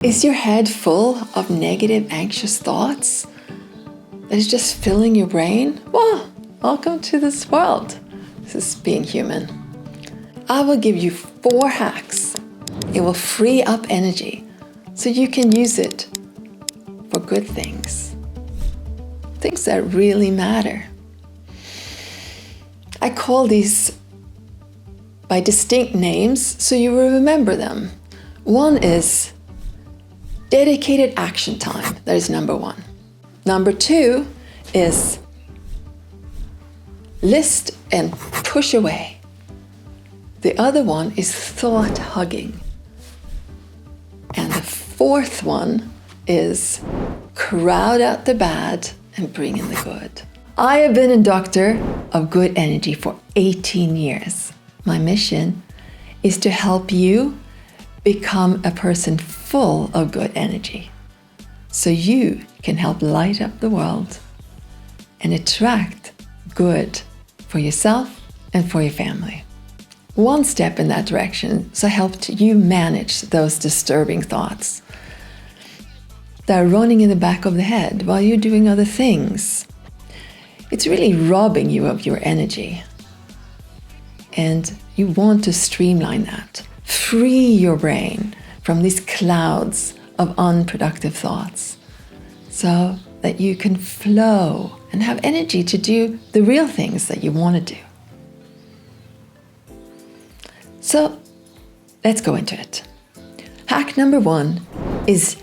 Is your head full of negative, anxious thoughts that is just filling your brain? Well, welcome to this world. This is being human. I will give you 4 hacks. It will free up energy so you can use it for good things. Things that really matter. I call these by distinct names so you will remember them. One is dedicated action time. That is number 1. Number 2 is list and push away. The other one is thought hugging. And the 4th one is crowd out the bad and bring in the good. I have been a doctor of good energy for 18 years. My mission is to help you become a person full of good energy so you can help light up the world and attract good for yourself and for your family. One step in that direction is I helped you manage those disturbing thoughts that are running in the back of the head while you're doing other things. It's really robbing you of your energy, and you want to streamline that. Free your brain from these clouds of unproductive thoughts so that you can flow and have energy to do the real things that you want to do. So let's go into it. Hack number 1 is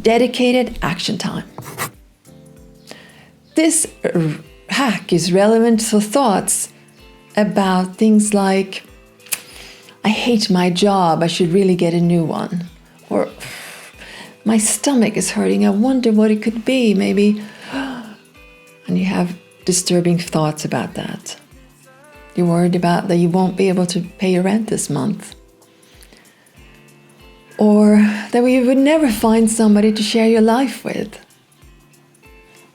dedicated action time. This hack is relevant for thoughts about things like, I hate my job, I should really get a new one. Or, my stomach is hurting, I wonder what it could be, maybe. And you have disturbing thoughts about that. You're worried about that you won't be able to pay your rent this month. Or that you would never find somebody to share your life with.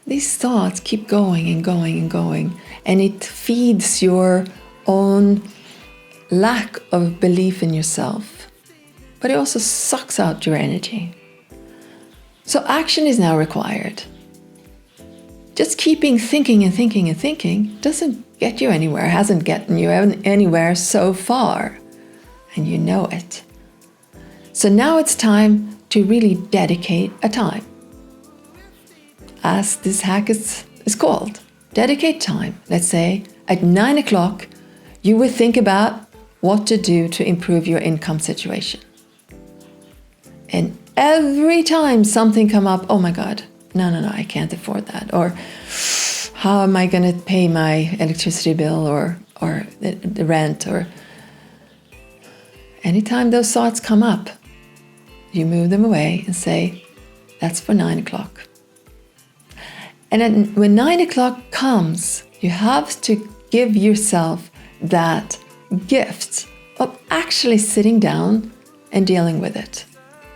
These thoughts keep going and going and going, and it feeds your own lack of belief in yourself, but it also sucks out your energy. So action is now required. Just keeping thinking and thinking and thinking doesn't get you anywhere, hasn't gotten you anywhere so far, and you know it. So now it's time to really dedicate a time. As this hack is called, dedicate time. Let's say at 9 o'clock, you will think about what to do to improve your income situation. And every time something come up, oh my God, no, I can't afford that. Or how am I going to pay my electricity bill or the rent? Or anytime those thoughts come up, you move them away and say, that's for 9 o'clock. And then when 9 o'clock comes, you have to give yourself that gift of actually sitting down and dealing with it.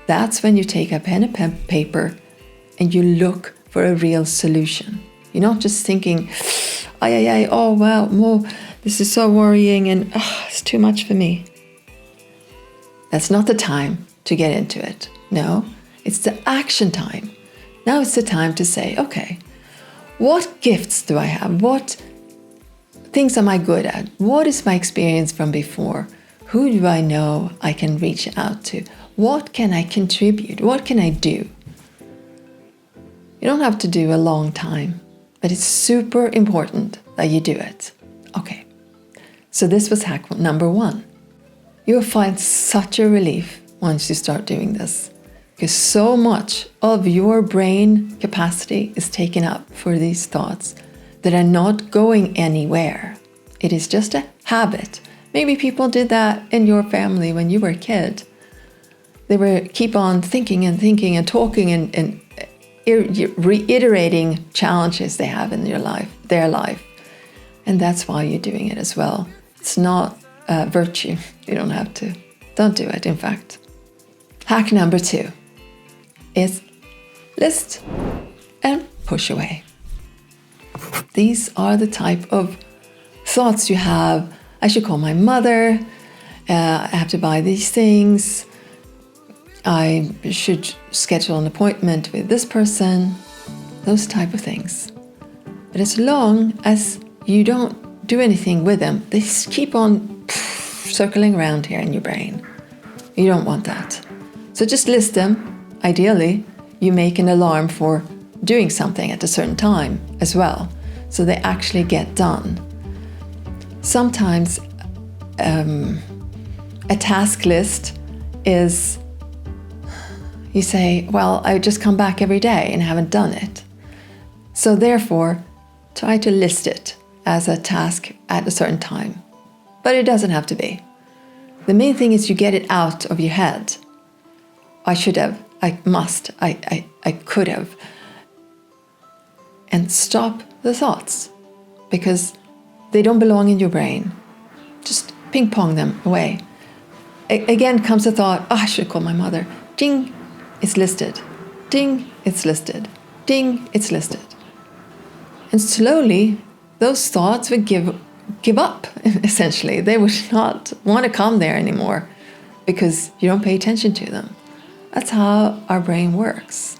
That's when you take a pen and paper and you look for a real solution. You're not just thinking, oh well, this is so worrying and it's too much for me. That's not the time to get into it. No, it's the action time. Now it's the time to say, okay, what gifts do I have? What things am I good at? What is my experience from before? Who do I know I can reach out to? What can I contribute? What can I do? You don't have to do a long time, but it's super important that you do it. Okay, so this was hack number 1. You'll find such a relief once you start doing this, because so much of your brain capacity is taken up for these thoughts that are not going anywhere. It is just a habit. Maybe people did that in your family when you were a kid. They were keep on thinking and thinking and talking and reiterating challenges they have in their life. And that's why you're doing it as well. It's not a virtue. You don't have to. Don't do it, in fact. Hack number 2 is list and push away. These are the type of thoughts you have. I should call my mother. I have to buy these things. I should schedule an appointment with this person, those type of things. But as long as you don't do anything with them, they keep on circling around here in your brain. You don't want that. So just list them. Ideally, you make an alarm for doing something at a certain time as well, so they actually get done. Sometimes a task list is, you say, well, I just come back every day and haven't done it. So therefore, try to list it as a task at a certain time. But it doesn't have to be. The main thing is you get it out of your head. I should have, I must, I could have. And stop the thoughts, because they don't belong in your brain. Just ping pong them away. Again comes a thought, oh, I should call my mother. Ding, it's listed. Ding, it's listed. Ding, it's listed. And slowly, those thoughts would give up, essentially. They would not want to come there anymore because you don't pay attention to them. That's how our brain works.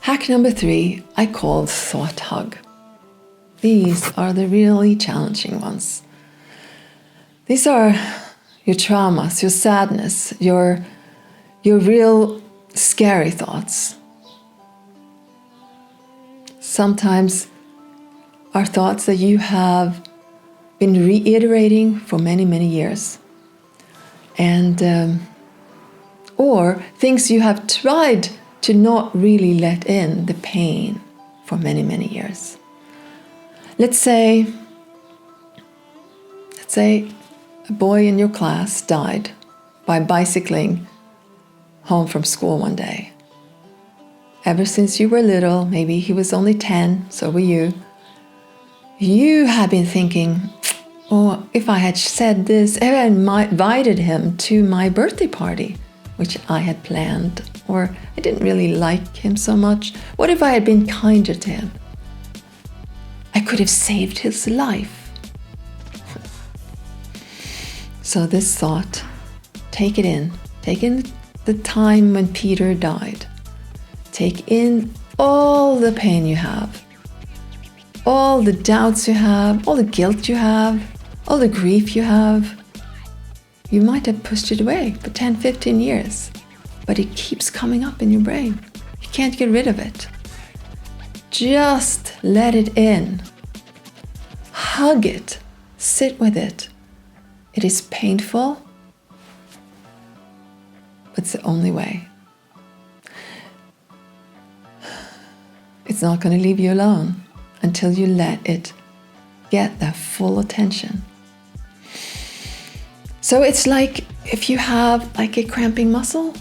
Hack number 3, I call thought hug. These are the really challenging ones. These are your traumas, your sadness, your real scary thoughts. Sometimes are thoughts that you have been reiterating for many, many years. And or things you have tried to not really let in the pain for many, many years. Let's say a boy in your class died by bicycling home from school one day. Ever since you were little, maybe he was only 10, so were you. You have been thinking, oh, if I had said this, if I had invited him to my birthday party, which I had planned, or I didn't really like him so much. What if I had been kinder to him? I could have saved his life. So this thought, take it in. Take in the time when Peter died. Take in all the pain you have, all the doubts you have, all the guilt you have, all the grief you have. You might have pushed it away for 10, 15 years, but it keeps coming up in your brain. You can't get rid of it. Just let it in. Hug it. Sit with it. It is painful, but it's the only way. It's not going to leave you alone until you let it get that full attention. So it's like if you have like a cramping muscle,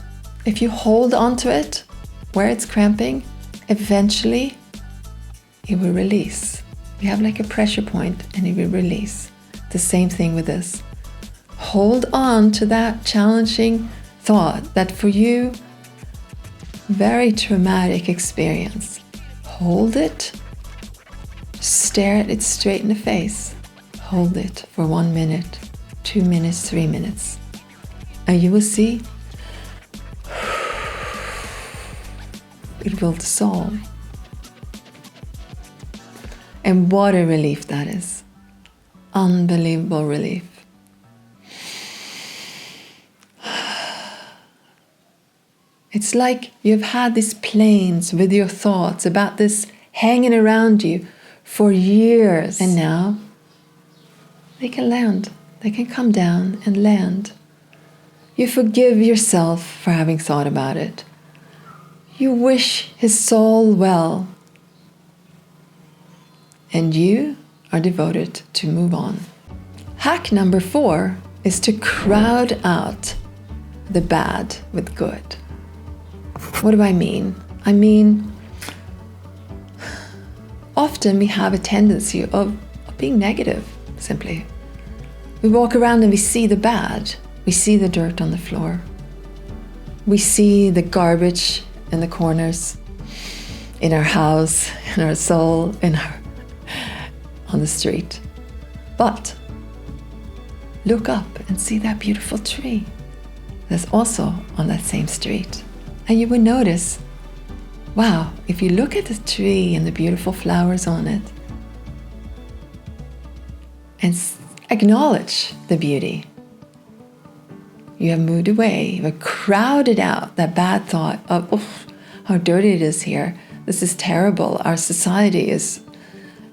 if you hold onto it where it's cramping, eventually it will release. You have like a pressure point and it will release. The same thing with this. Hold on to that challenging thought, that for you, very traumatic experience. Hold it, stare at it straight in the face. Hold it for 1 minute, 2 minutes, 3 minutes. And you will see it will dissolve. And what a relief that is. Unbelievable relief. It's like you've had these planes with your thoughts about this hanging around you for years. And now they can land. They can come down and land. You forgive yourself for having thought about it. You wish his soul well. And you are devoted to move on. Hack number 4 is to crowd out the bad with good. What do I mean? I mean, often we have a tendency of being negative, simply. We walk around and we see the bad. We see the dirt on the floor. We see the garbage in the corners, in our house, in our soul, on the street. But look up and see that beautiful tree. that's also on that same street. And you will notice, wow, if you look at the tree and the beautiful flowers on it and acknowledge the beauty, you have moved away, you have crowded out that bad thought of, oh, how dirty it is here. This is terrible. Our society is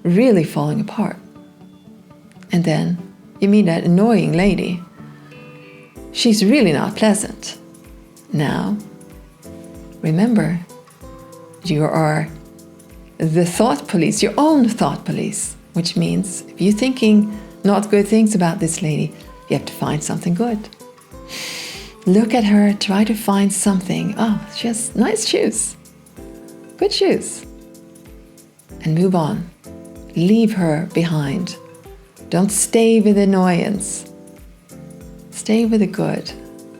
really falling apart. And then you meet that annoying lady. She's really not pleasant. Now, remember, you are the thought police, your own thought police, which means if you're thinking not good things about this lady, you have to find something good. Look at her, try to find something. Oh, she has nice shoes. Good shoes. And move on. Leave her behind. Don't stay with annoyance. Stay with the good.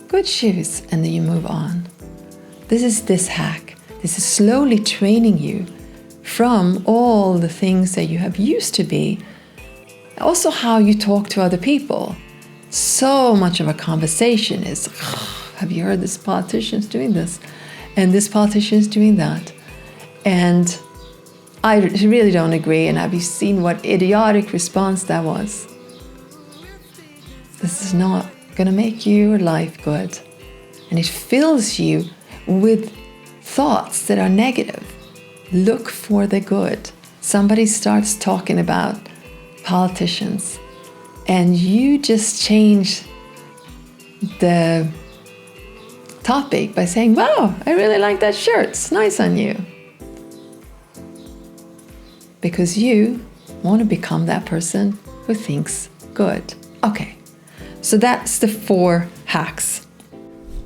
Good shoes, and then you move on. This is this hack. This is slowly training you from all the things that you have used to be. Also how you talk to other people. So much of a conversation is, have you heard this politician's doing this? And this politician's doing that. And I really don't agree, and have you seen what idiotic response that was? This is not going to make your life good. And it fills you with thoughts that are negative. Look for the good. Somebody starts talking about politicians, and you just change the topic by saying, wow, I really like that shirt. It's nice on you. Because you want to become that person who thinks good. Okay, so that's the 4 hacks.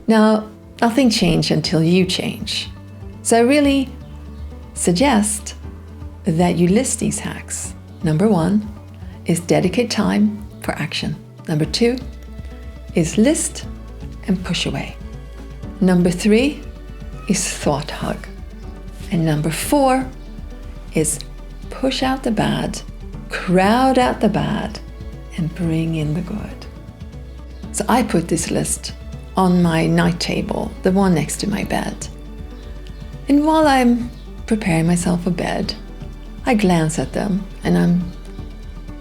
Now, nothing changes until you change. So I really suggest that you list these hacks. Number 1 is dedicate time for action. Number 2 is list and push away. Number 3 is thought hug. And number 4 is push out the bad, crowd out the bad, and bring in the good. So I put this list on my night table, the one next to my bed. And while I'm preparing myself for bed, I glance at them and I'm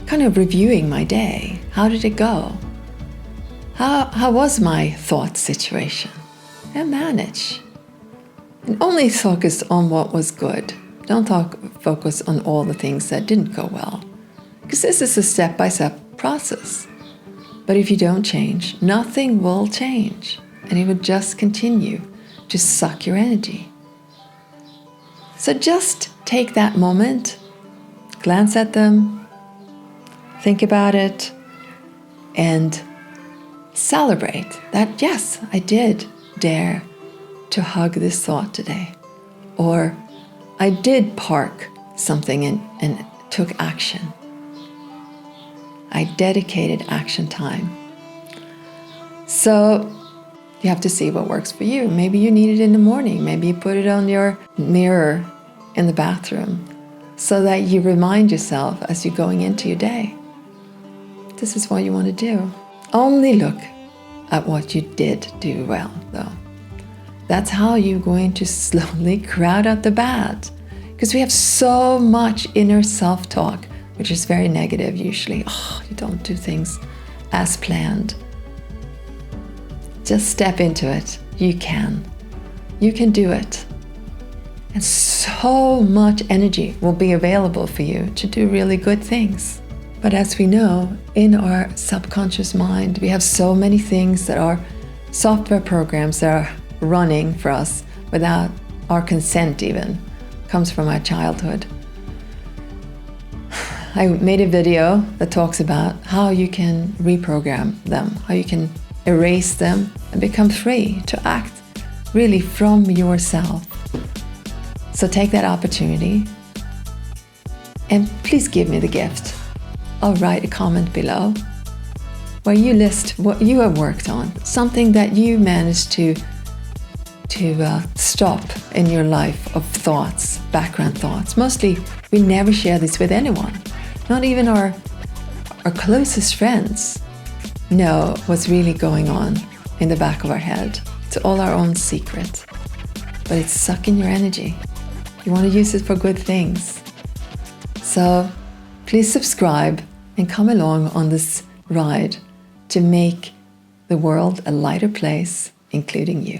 kind of reviewing my day. How did it go? How was my thought situation? And manage. And only focus on what was good. Don't focus on all the things that didn't go well. Because this is a step-by-step process. But if you don't change, nothing will change. And it will just continue to suck your energy. So just take that moment, glance at them, think about it, and celebrate that, yes, I did dare to hug this thought today. Or I did park something and took action. I dedicated action time. So you have to see what works for you. Maybe you need it in the morning. Maybe you put it on your mirror in the bathroom so that you remind yourself as you're going into your day. This is what you want to do. Only look at what you did do well, though. That's how you're going to slowly crowd out the bad. Because we have so much inner self-talk, which is very negative usually. Oh, you don't do things as planned. Just step into it. You can. You can do it. And so much energy will be available for you to do really good things. But as we know, in our subconscious mind, we have so many things that are software programs that are running for us without our consent even. Comes from our childhood. I made a video that talks about how you can reprogram them, how you can erase them and become free to act really from yourself. So take that opportunity and please give me the gift. I'll write a comment below where you list what you have worked on, something that you managed to stop in your life of thoughts, background thoughts. Mostly, we never share this with anyone. Not even our closest friends know what's really going on in the back of our head. It's all our own secret. But it's sucking your energy. You want to use it for good things. So please subscribe and come along on this ride to make the world a lighter place, including you.